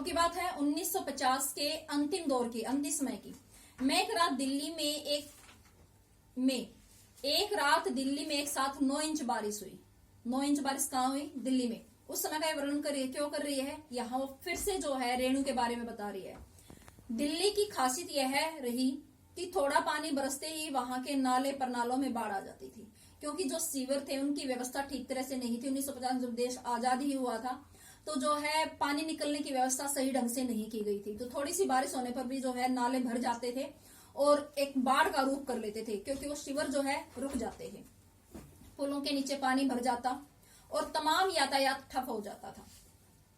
की बात है 1950 के अंतिम दौर की, अंतिम समय की। मैं एक रात दिल्ली में एक साथ 9 इंच बारिश हुई। 9 इंच बारिश कहाँ हुई? दिल्ली में। उस समय का वर्णन करिए, क्यों कर रही है? यहाँ वो फिर से जो है रेणु के बारे में बता रही है। दिल्ली की खासियत यह रही कि थोड़ा पानी बरसते ही वहां के नाले परनालों में बाढ़ आ जाती थी, क्योंकि जो सीवर थे उनकी व्यवस्था ठीक तरह से नहीं थी। 1950 जब देश आजाद ही हुआ था तो जो है पानी निकलने की व्यवस्था सही ढंग से नहीं की गई थी। तो थोड़ी सी बारिश होने पर भी जो है नाले भर जाते थे और एक बाढ़ का रूप कर लेते थे, क्योंकि वो शिवर जो है रुक जाते थे। पुलों के नीचे पानी भर जाता और तमाम यातायात ठप हो जाता था।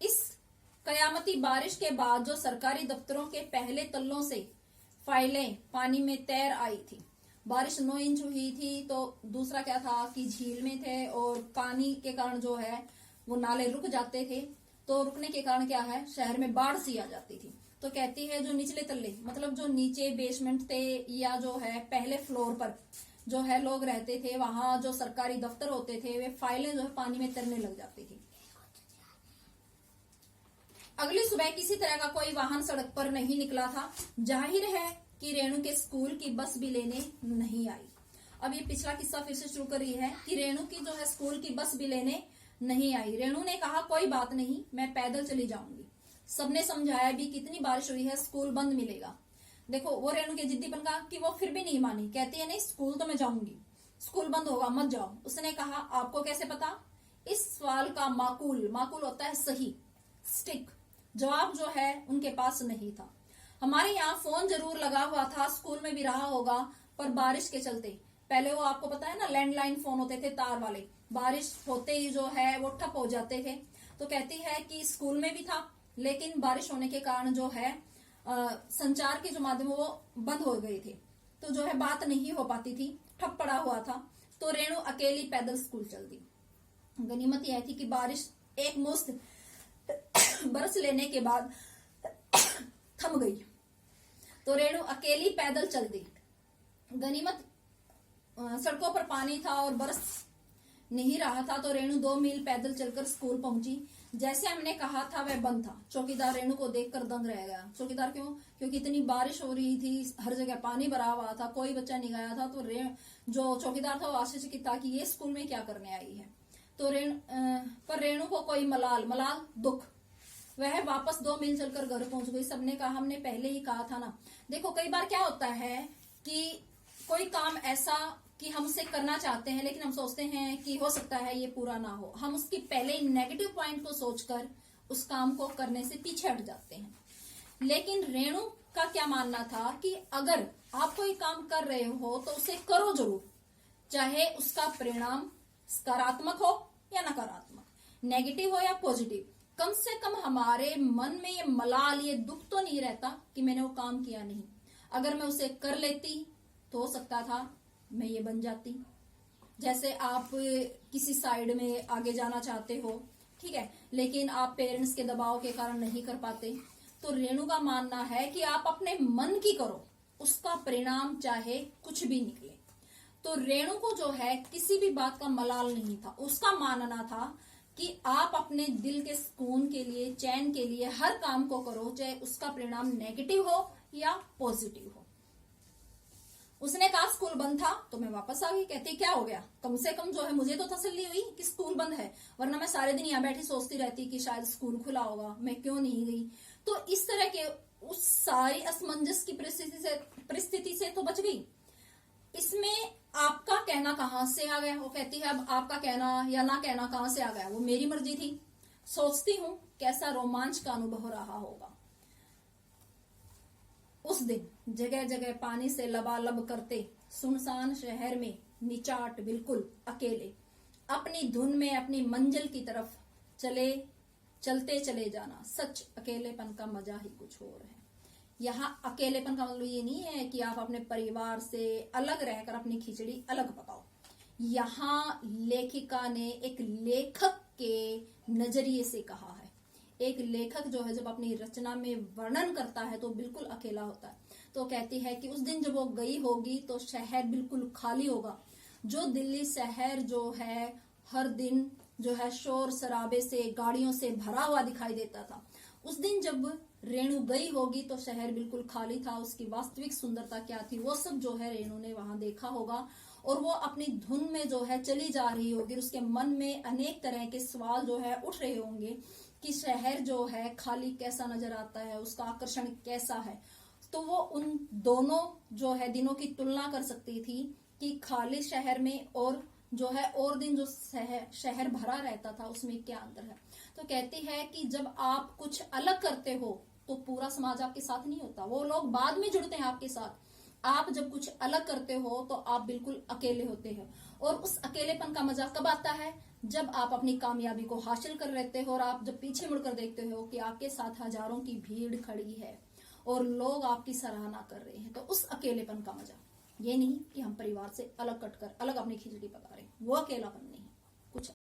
इस कयामती बारिश के बाद जो सरकारी दफ्तरों के पहले तल्लों से फाइलें पानी में तैर आई थी। बारिश 9 इंच हुई थी तो दूसरा क्या था कि झील में थे और पानी के कारण जो है वो नाले रुक जाते थे। तो रुकने के कारण क्या है, शहर में बाढ़ सी आ जाती थी। तो कहती है जो निचले तल्ले, मतलब जो नीचे बेसमेंट थे या जो है पहले फ्लोर पर जो है लोग रहते थे, वहां जो सरकारी दफ्तर होते थे वे फाइलें जो है पानी में तैरने लग जाती थी। अगली सुबह किसी तरह का कोई वाहन सड़क पर नहीं निकला था। जाहिर है कि रेणु के स्कूल की बस भी लेने नहीं आई। अब ये पिछला किस्सा फिर से शुरू कर रही है कि रेणु की जो है स्कूल की बस भी लेने नहीं आई। रेणु ने कहा कोई बात नहीं, मैं पैदल चली जाऊंगी। सबने समझाया भी कितनी बारिश हुई है, स्कूल बंद मिलेगा। देखो वो रेणु के जिद्दीपन का कि वो फिर भी नहीं मानी। कहती है नहीं, स्कूल तो मैं जाऊंगी, स्कूल बंद होगा, मत जाओ। उसने कहा आपको कैसे पता? इस सवाल का माकूल होता है सही, स्टिक जवाब जो है उनके पास नहीं था। हमारे यहाँ फोन जरूर लगा हुआ था, स्कूल में भी रहा होगा, पर बारिश के चलते, पहले वो आपको पता है ना लैंडलाइन फोन होते थे तार वाले, बारिश होते ही जो है वो ठप हो जाते थे। तो कहती है कि स्कूल में भी था, लेकिन बारिश होने के कारण जो है संचार के जो माध्यम वो बंद हो गए थे, तो जो है बात नहीं हो पाती थी, ठप पड़ा हुआ था। तो रेणु अकेली पैदल स्कूल चल दी। गनीमत यह थी कि बारिश एक मुश्त बरस लेने के बाद थम गई, तो रेणु अकेली पैदल चल दी। गनीमत सड़कों पर पानी था और बरस नहीं रहा था, तो रेणु 2 मील पैदल चलकर स्कूल पहुंची। जैसे हमने कहा था वह बंद था। चौकीदार रेणु को देखकर दंग रह गया। चौकीदार क्यों? क्योंकि इतनी बारिश हो रही थी, हर जगह पानी भरा हुआ था, कोई बच्चा नहीं गया था। तो जो चौकीदार था वो आश्चर्यचकित था कि ये स्कूल में क्या करने आई है। तो रेणु को कोई मलाल दुख, वह वापस 2 मील चलकर घर पहुंच गई। सबने कहा हमने पहले ही कहा था ना। देखो कई बार क्या होता है कि कोई काम ऐसा कि हम उसे करना चाहते हैं, लेकिन हम सोचते हैं कि हो सकता है ये पूरा ना हो। हम उसकी पहले नेगेटिव पॉइंट को सोचकर उस काम को करने से पीछे हट जाते हैं। लेकिन रेणु का क्या मानना था कि अगर आप कोई काम कर रहे हो तो उसे करो जरूर, चाहे उसका परिणाम सकारात्मक हो या नकारात्मक, नेगेटिव हो या पॉजिटिव। कम से कम हमारे मन में ये मलाल, ये दुख तो नहीं रहता कि मैंने वो काम किया नहीं। अगर मैं उसे कर लेती तो हो सकता था मैं ये बन जाती। जैसे आप किसी साइड में आगे जाना चाहते हो, ठीक है, लेकिन आप पेरेंट्स के दबाव के कारण नहीं कर पाते। तो रेणु का मानना है कि आप अपने मन की करो, उसका परिणाम चाहे कुछ भी निकले। तो रेणु को जो है किसी भी बात का मलाल नहीं था। उसका मानना था कि आप अपने दिल के सुकून के लिए, चैन के लिए हर काम को करो, चाहे उसका परिणाम नेगेटिव हो या पॉजिटिव हो। उसने कहा स्कूल बंद था तो मैं वापस आ गई। कहती क्या हो गया, कम से कम जो है मुझे तो तसल्ली हुई कि स्कूल बंद है, वरना मैं सारे दिन यहाँ बैठी सोचती रहती कि शायद स्कूल खुला होगा, मैं क्यों नहीं गई। तो इस तरह के उस सारी असमंजस की परिस्थिति से तो बच गई। इसमें आपका कहना कहाँ से आ गया? वो कहती है अब आपका कहना या ना कहना कहाँ से आ गया, वो मेरी मर्जी थी। सोचती हूँ कैसा रोमांच का अनुभव रहा होगा। उस दिन जगह जगह पानी से लबालब करते सुनसान शहर में निचाट बिल्कुल अकेले, अपनी धुन में अपनी मंजिल की तरफ चलते चले जाना। सच अकेलेपन का मजा ही कुछ और है। यहाँ अकेलेपन का मतलब ये नहीं है कि आप अपने परिवार से अलग रहकर अपनी खिचड़ी अलग पकाओ। यहाँ लेखिका ने एक लेखक के नजरिए से कहा है। एक लेखक जो है जब अपनी रचना में वर्णन करता है तो बिल्कुल अकेला होता है। तो कहती है कि उस दिन जब वो गई होगी तो शहर बिल्कुल खाली होगा। जो दिल्ली शहर जो है हर दिन जो है शोर शराबे से, गाड़ियों से भरा हुआ दिखाई देता था, उस दिन जब रेणु गई होगी तो शहर बिल्कुल खाली था, उसकी वास्तविक सुंदरता क्या थी वो सब जो है रेणु ने वहां देखा होगा, और वो अपनी धुन में जो है चली जा रही होगी। उसके मन में अनेक तरह के सवाल जो है उठ रहे होंगे कि शहर जो है खाली कैसा नजर आता है, उसका आकर्षण कैसा है। तो वो उन दोनों जो है दिनों की तुलना कर सकती थी कि खाली शहर में और जो है और दिन जो शहर भरा रहता था उसमें क्या अंतर है। तो कहती है कि जब आप कुछ अलग करते हो तो पूरा समाज आपके साथ नहीं होता, वो लोग बाद में जुड़ते हैं आपके साथ। आप जब कुछ अलग करते हो तो आप बिल्कुल अकेले होते हैं, और उस अकेलेपन का मजा कब आता है, जब आप अपनी कामयाबी को हासिल कर लेते हो और आप जब पीछे मुड़कर देखते हो कि आपके साथ हजारों की भीड़ खड़ी है और लोग आपकी सराहना कर रहे हैं। तो उस अकेलेपन का मजा, ये नहीं कि हम परिवार से अलग कटकर अलग अपनी खिचड़ी पका रहे हैं, वो अकेलापन नहीं। कुछ